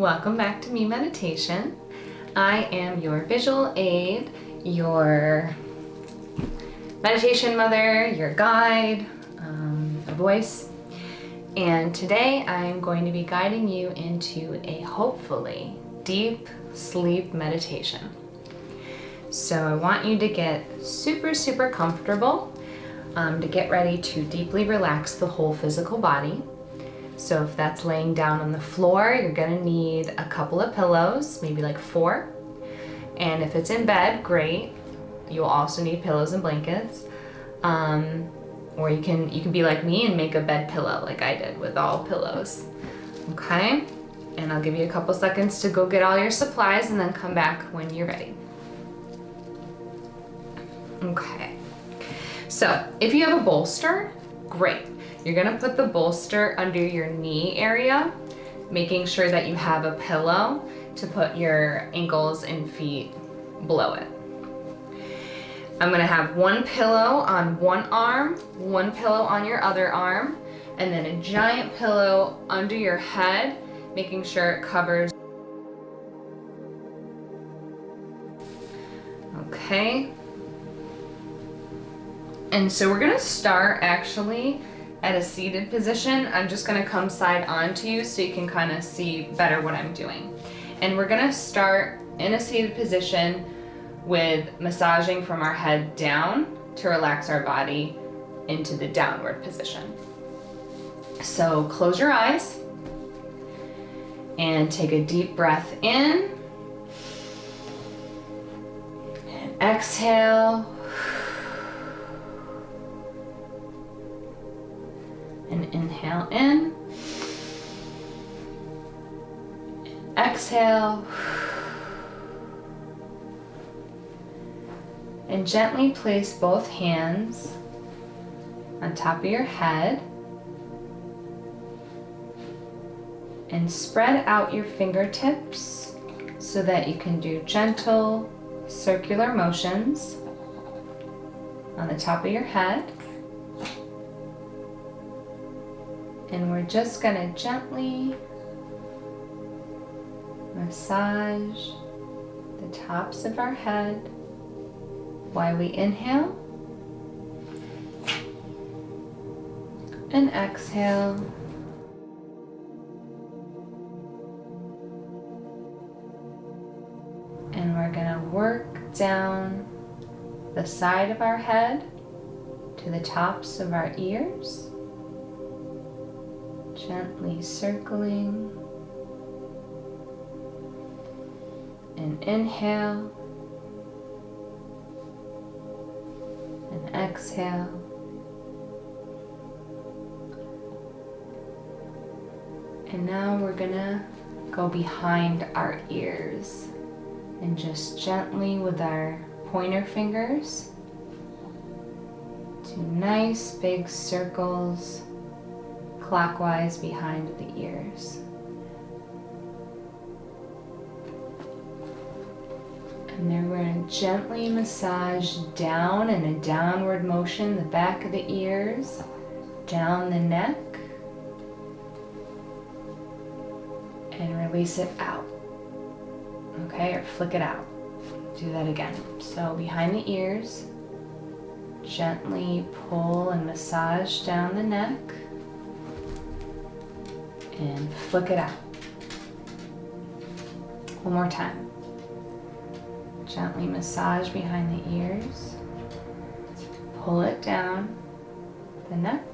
Welcome back to Me.Meditation. I am your visual aid, your meditation mother, your guide, a voice. And today I'm going to be guiding you into a hopefully deep sleep meditation. So I want you to get super comfortable to get ready to deeply relax the whole physical body. So if that's laying down on the floor, you're gonna need a couple of pillows, maybe like 4. And if it's in bed, great. You'll also need pillows and blankets. Or you can be like me and make a bed pillow like I did with all pillows. Okay? And I'll give you a couple seconds to go get all your supplies and then come back when you're ready. Okay. So if you have a bolster, great. You're gonna put the bolster under your knee area, making sure that you have a pillow to put your ankles and feet below it. I'm gonna have one pillow on one arm, one pillow on your other arm, and then a giant pillow under your head, making sure it covers. Okay. And so we're gonna start actually at a seated position. I'm just gonna come side on to you so you can kind of see better what I'm doing. And we're gonna start in a seated position with massaging from our head down to relax our body into the downward position. So close your eyes and take a deep breath in and exhale. And inhale in, and exhale, and gently place both hands on top of your head and spread out your fingertips so that you can do gentle circular motions on the top of your head. And we're just gonna gently massage the tops of our head while we inhale and exhale. And we're gonna work down the side of our head to the tops of our ears. Gently circling, and inhale, and exhale, and now we're gonna go behind our ears and just gently with our pointer fingers do nice big circles clockwise behind the ears. And then we're going to gently massage down in a downward motion the back of the ears, down the neck, and release it out. Okay, or flick it out. Do that again. So behind the ears, gently pull and massage down the neck, and flick it out. One more time. Gently massage behind the ears. Pull it down the neck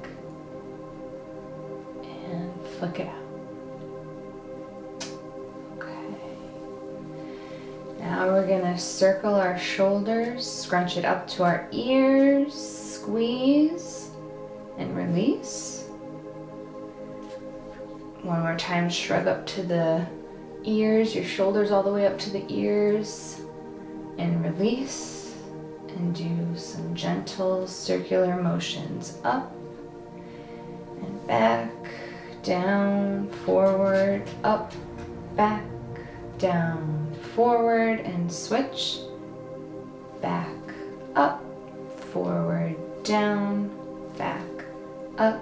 and flick it out. Okay. Now we're gonna circle our shoulders, scrunch it up to our ears, squeeze and release. One more time, shrug up to the ears, your shoulders all the way up to the ears, and release, and do some gentle circular motions up and back, down, forward, up, back, down, forward, and switch, back, up, forward, down, back, up,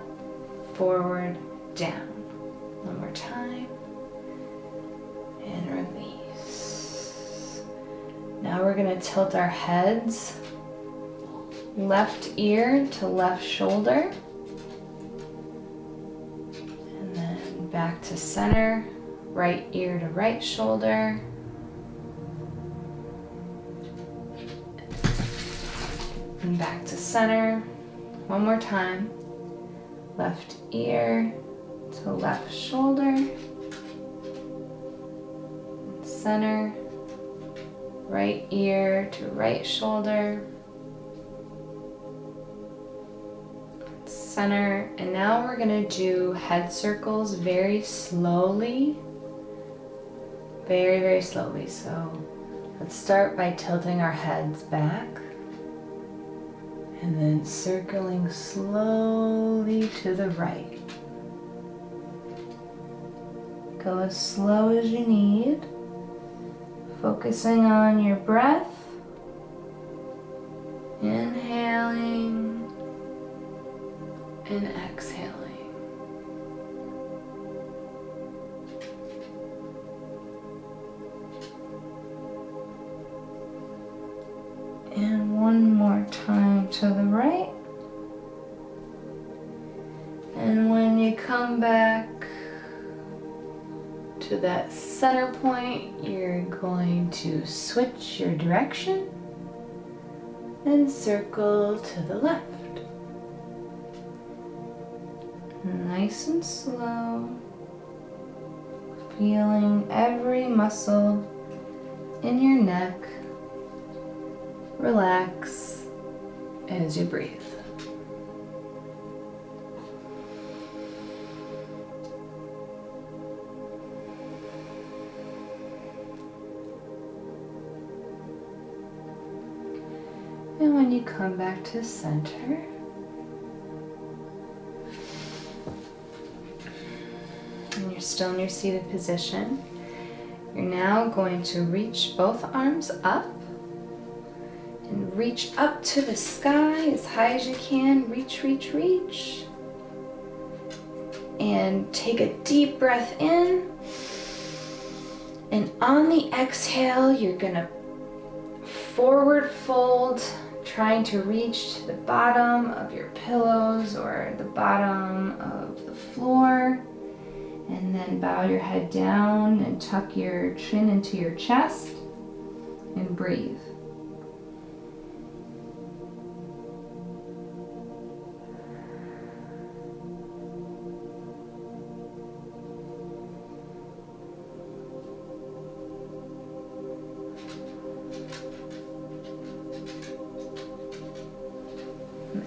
forward, down. One more time. and release. Now we're going to tilt our heads, left ear to left shoulder, and then back to center, right ear to right shoulder, and back to center. One more time. Left ear to left shoulder, center, right ear to right shoulder, center, and now we're going to do head circles very slowly, very slowly. So let's start by tilting our heads back and then circling slowly to the right. Go as slow as you need, focusing on your breath, inhaling and exhaling. And one more time to the right. And when you come back to that center point, you're going to switch your direction and circle to the left. Nice and slow, feeling every muscle in your neck relax as you breathe. And when you come back to center, and you're still in your seated position, you're now going to reach both arms up and reach up to the sky as high as you can. Reach, reach, reach. And take a deep breath in. And on the exhale, you're gonna forward fold, trying to reach to the bottom of your pillows or the bottom of the floor. And then bow your head down and tuck your chin into your chest and breathe.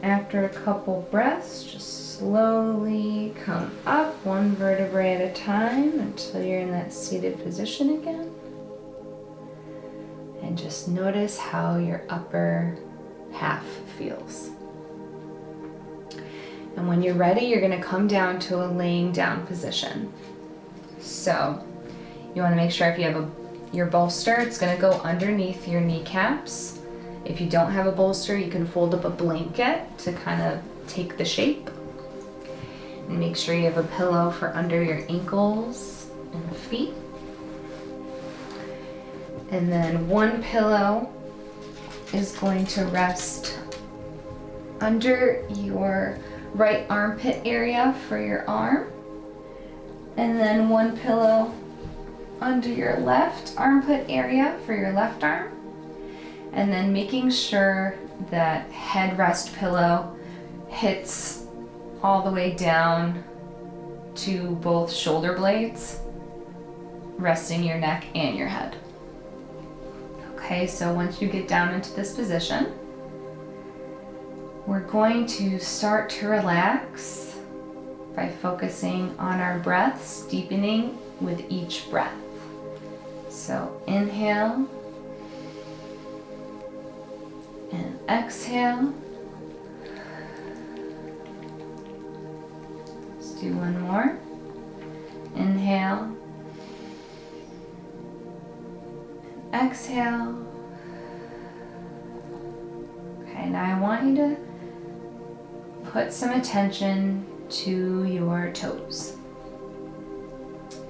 After a couple breaths, just slowly come up one vertebrae at a time until you're in that seated position again. And just notice how your upper half feels. And when you're ready, you're going to come down to a laying down position. So you want to make sure if you have your bolster, it's going to go underneath your kneecaps. If you don't have a bolster, you can fold up a blanket to kind of take the shape. And make sure you have a pillow for under your ankles and feet. And then one pillow is going to rest under your right armpit area for your arm. And then one pillow under your left armpit area for your left arm. And then making sure that headrest pillow hits all the way down to both shoulder blades, resting your neck and your head. Okay, so once you get down into this position, we're going to start to relax by focusing on our breaths, deepening with each breath. So inhale and exhale. Let's do one more. Inhale. And exhale. Okay, now I want you to put some attention to your toes.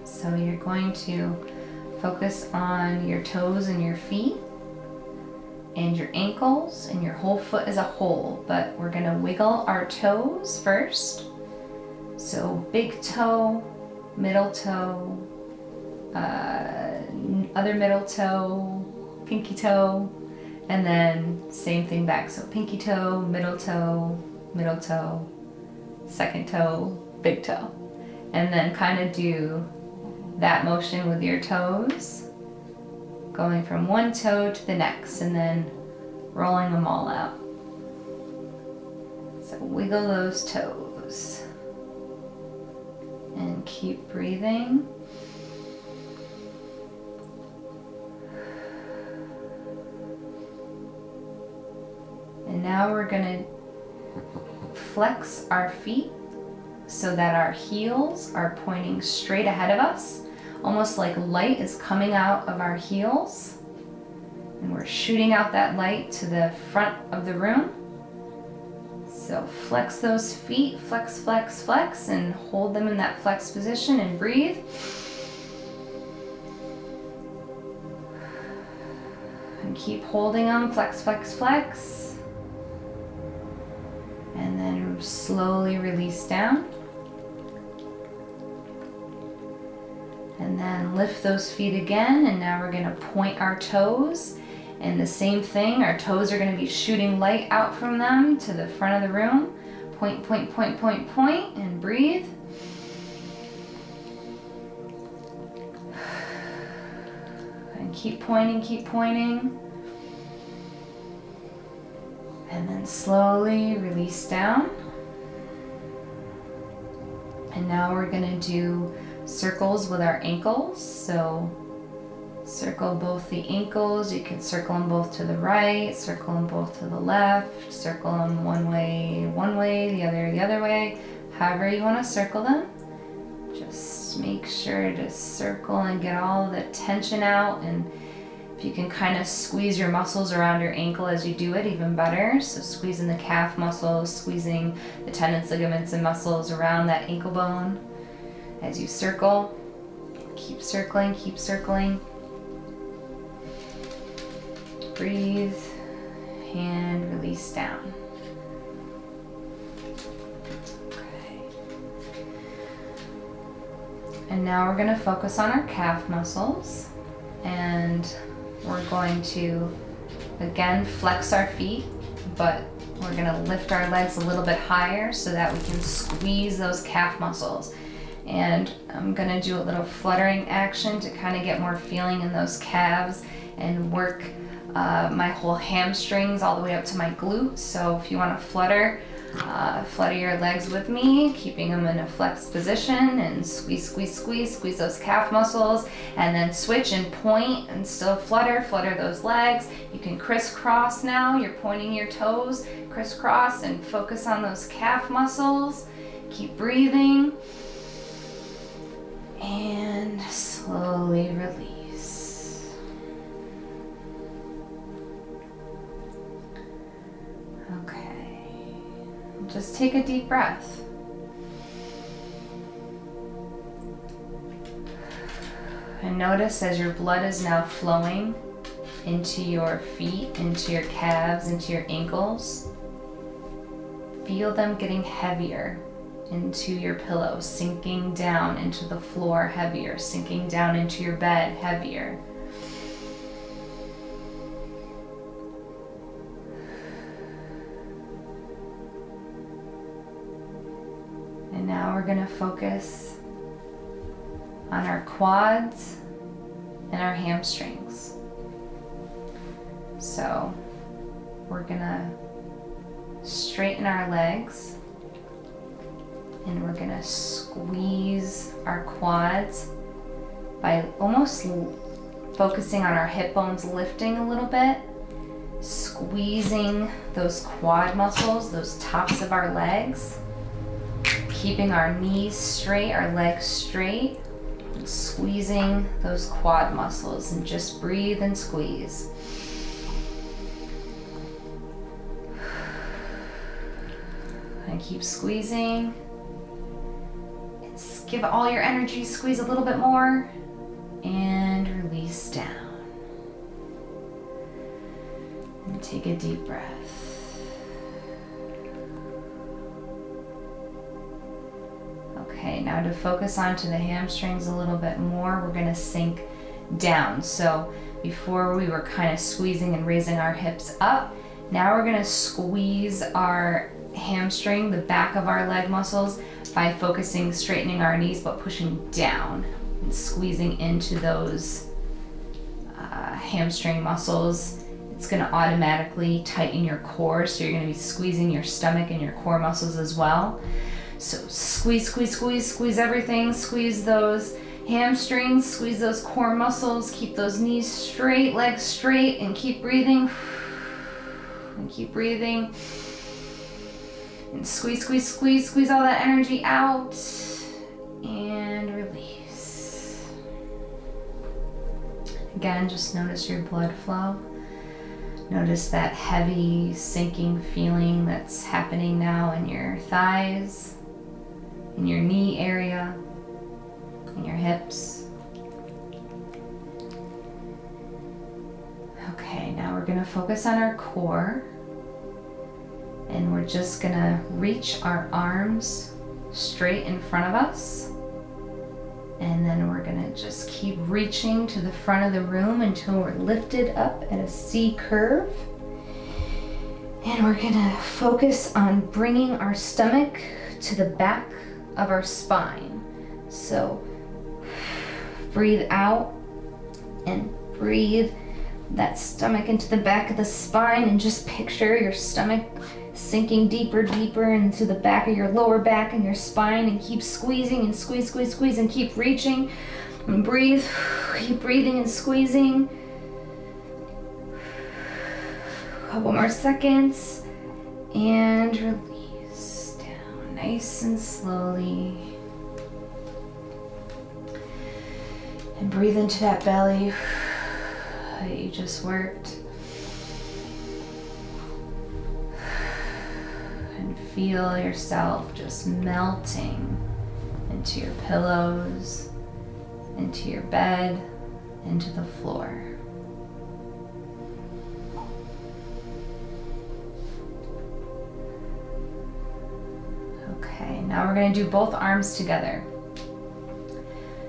So you're going to Focus on your toes and your feet and your ankles and your whole foot as a whole, but we're gonna wiggle our toes first. So big toe, middle toe, other middle toe, pinky toe, and then same thing back. So pinky toe, second toe, big toe. And then kind of do that motion with your toes, going from one toe to the next and then rolling them all out. So wiggle those toes and keep breathing. And now we're gonna flex our feet so that our heels are pointing straight ahead of us, almost like light is coming out of our heels. And we're shooting out that light to the front of the room. So flex those feet, flex, flex, flex, and hold them in that flex position and breathe. And keep holding them, flex, flex, flex. And then slowly release down. And then lift those feet again, and now we're gonna point our toes. And the same thing, our toes are gonna be shooting light out from them to the front of the room. Point, point, point, point, point, and breathe. And keep pointing, keep pointing. And then slowly release down. And now we're gonna do circles with our ankles. So circle both the ankles. You can circle them both to the right, circle them both to the left, circle them one way, the other way. However you want to circle them. Just make sure to circle and get all the tension out. And if you can kind of squeeze your muscles around your ankle as you do it, even better. So squeezing the calf muscles, squeezing the tendons, ligaments, and muscles around that ankle bone as you circle. Keep circling, keep circling. Breathe and release down. Okay. And now we're going to focus on our calf muscles, and we're going to again flex our feet, but we're going to lift our legs a little bit higher so that we can squeeze those calf muscles. And I'm going to do a little fluttering action to kind of get more feeling in those calves and work my whole hamstrings all the way up to my glutes. So if you want to flutter your legs with me, keeping them in a flexed position, and squeeze, squeeze, squeeze, squeeze those calf muscles, and then switch and point and still flutter those legs. You can crisscross now. You're pointing your toes, crisscross, and focus on those calf muscles. Keep breathing and slowly release. Okay, just take a deep breath. And notice as your blood is now flowing into your feet, into your calves, into your ankles, feel them getting heavier into your pillow, sinking down into the floor heavier, sinking down into your bed heavier. And now we're going to focus on our quads and our hamstrings. So we're going to straighten our legs, and we're going to squeeze our quads by almost focusing on our hip bones lifting a little bit, squeezing those quad muscles, those tops of our legs, keeping our knees straight, our legs straight, and squeezing those quad muscles, and just breathe and squeeze. And keep squeezing. Give all your energy, squeeze a little bit more, and release. Take a deep breath. Okay, now to focus onto the hamstrings a little bit more, we're gonna sink down. So before we were kind of squeezing and raising our hips up, now we're gonna squeeze our hamstring, the back of our leg muscles, by focusing, straightening our knees, but pushing down and squeezing into those hamstring muscles. It's gonna automatically tighten your core, so you're gonna be squeezing your stomach and your core muscles as well. So squeeze, squeeze, squeeze, squeeze everything, squeeze those hamstrings, squeeze those core muscles, keep those knees straight, legs straight, and keep breathing. And keep breathing. And squeeze, squeeze, squeeze, squeeze all that energy out. And release. Again, just notice your blood flow. Notice that heavy sinking feeling that's happening now in your thighs, in your knee area, in your hips. Okay, now we're gonna focus on our core, and we're just gonna reach our arms straight in front of us, and then we're gonna just keep reaching to the front of the room until we're lifted up at a C curve. And we're gonna focus on bringing our stomach to the back of our spine. So breathe out and breathe that stomach into the back of the spine, and just picture your stomach sinking deeper, deeper into the back of your lower back and your spine, and keep squeezing and squeeze, squeeze, squeeze, and keep reaching and breathe. Keep breathing and squeezing. A couple more seconds and release down nice and slowly. And breathe into that belly that you just worked. And feel yourself just melting into your pillows, into your bed, into the floor. Okay, now we're going to do both arms together.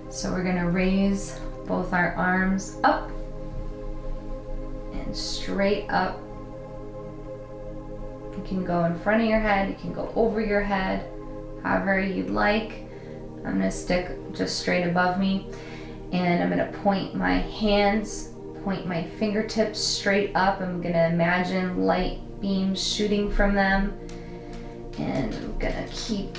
So we're going to raise both our arms up and straight up. You can go in front of your head, you can go over your head, however you'd like. I'm going to stick just straight above me, and I'm going to point my hands, point my fingertips straight up. I'm going to imagine light beams shooting from them, and I'm going to keep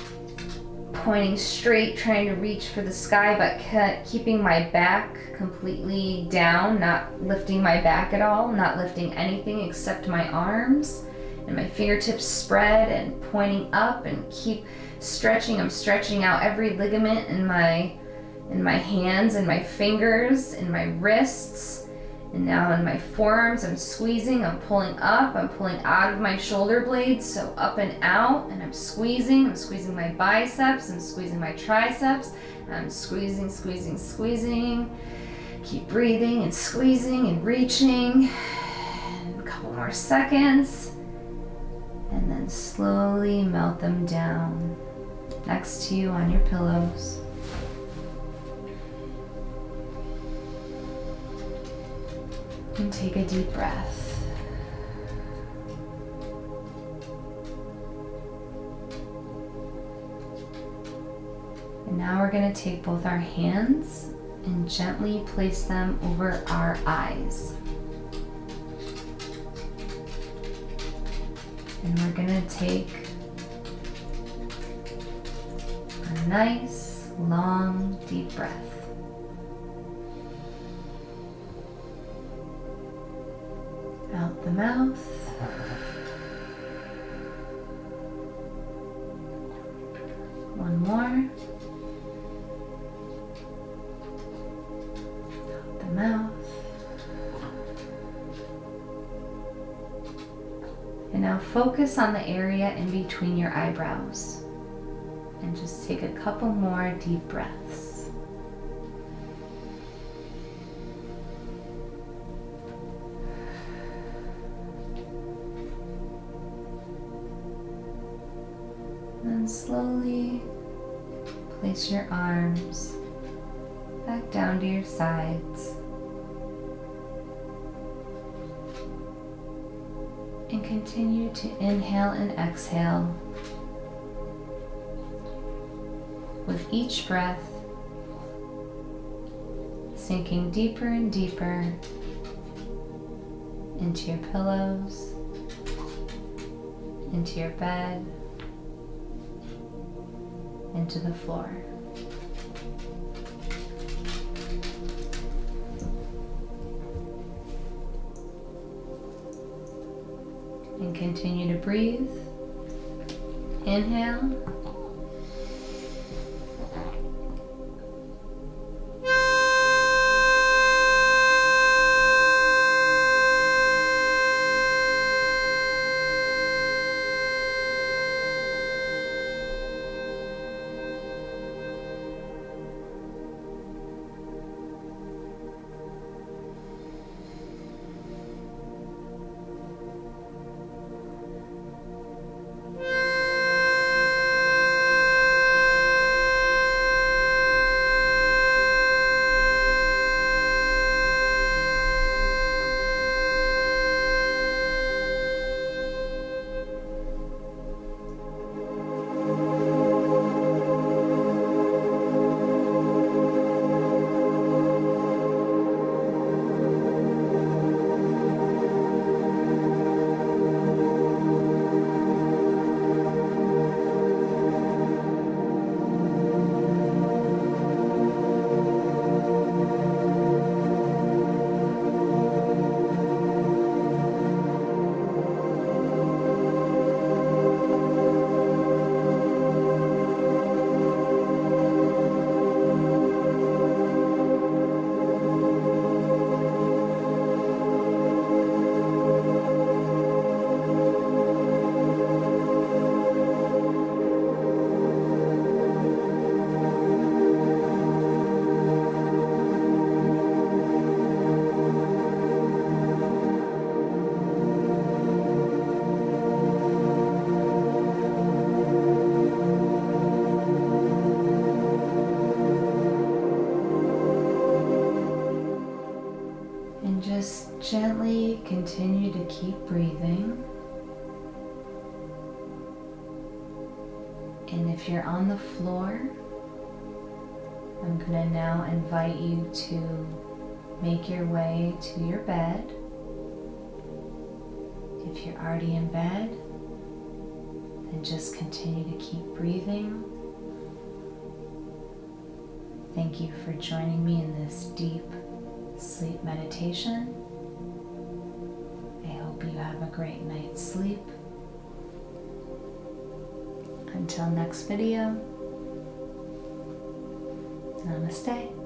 pointing straight, trying to reach for the sky, but keeping my back completely down, not lifting my back at all, not lifting anything except my arms, and my fingertips spread and pointing up, and keep stretching. I'm stretching out every ligament in my hands and my fingers and my wrists. And now in my forearms, I'm squeezing, I'm pulling up, I'm pulling out of my shoulder blades, so up and out, and I'm squeezing my biceps, I'm squeezing my triceps, I'm squeezing, squeezing, squeezing. Keep breathing and squeezing and reaching. And a couple more seconds. And then slowly melt them down next to you on your pillows. And take a deep breath. And now we're going to take both our hands and gently place them over our eyes. And we're going to take a nice, long, deep breath. Out the mouth. One more. Out the mouth. And now focus on the area in between your eyebrows. And just take a couple more deep breaths. place your arms back down to your sides. And continue to inhale and exhale. With each breath, sinking deeper and deeper into your pillows, into your bed, into the floor. And continue to breathe. Inhale. Just gently continue to keep breathing. And if you're on the floor, I'm going to now invite you to make your way to your bed. If you're already in bed, then just continue to keep breathing. Thank you for joining me in this deep sleep meditation. I hope you have a great night's sleep. Until next video, namaste.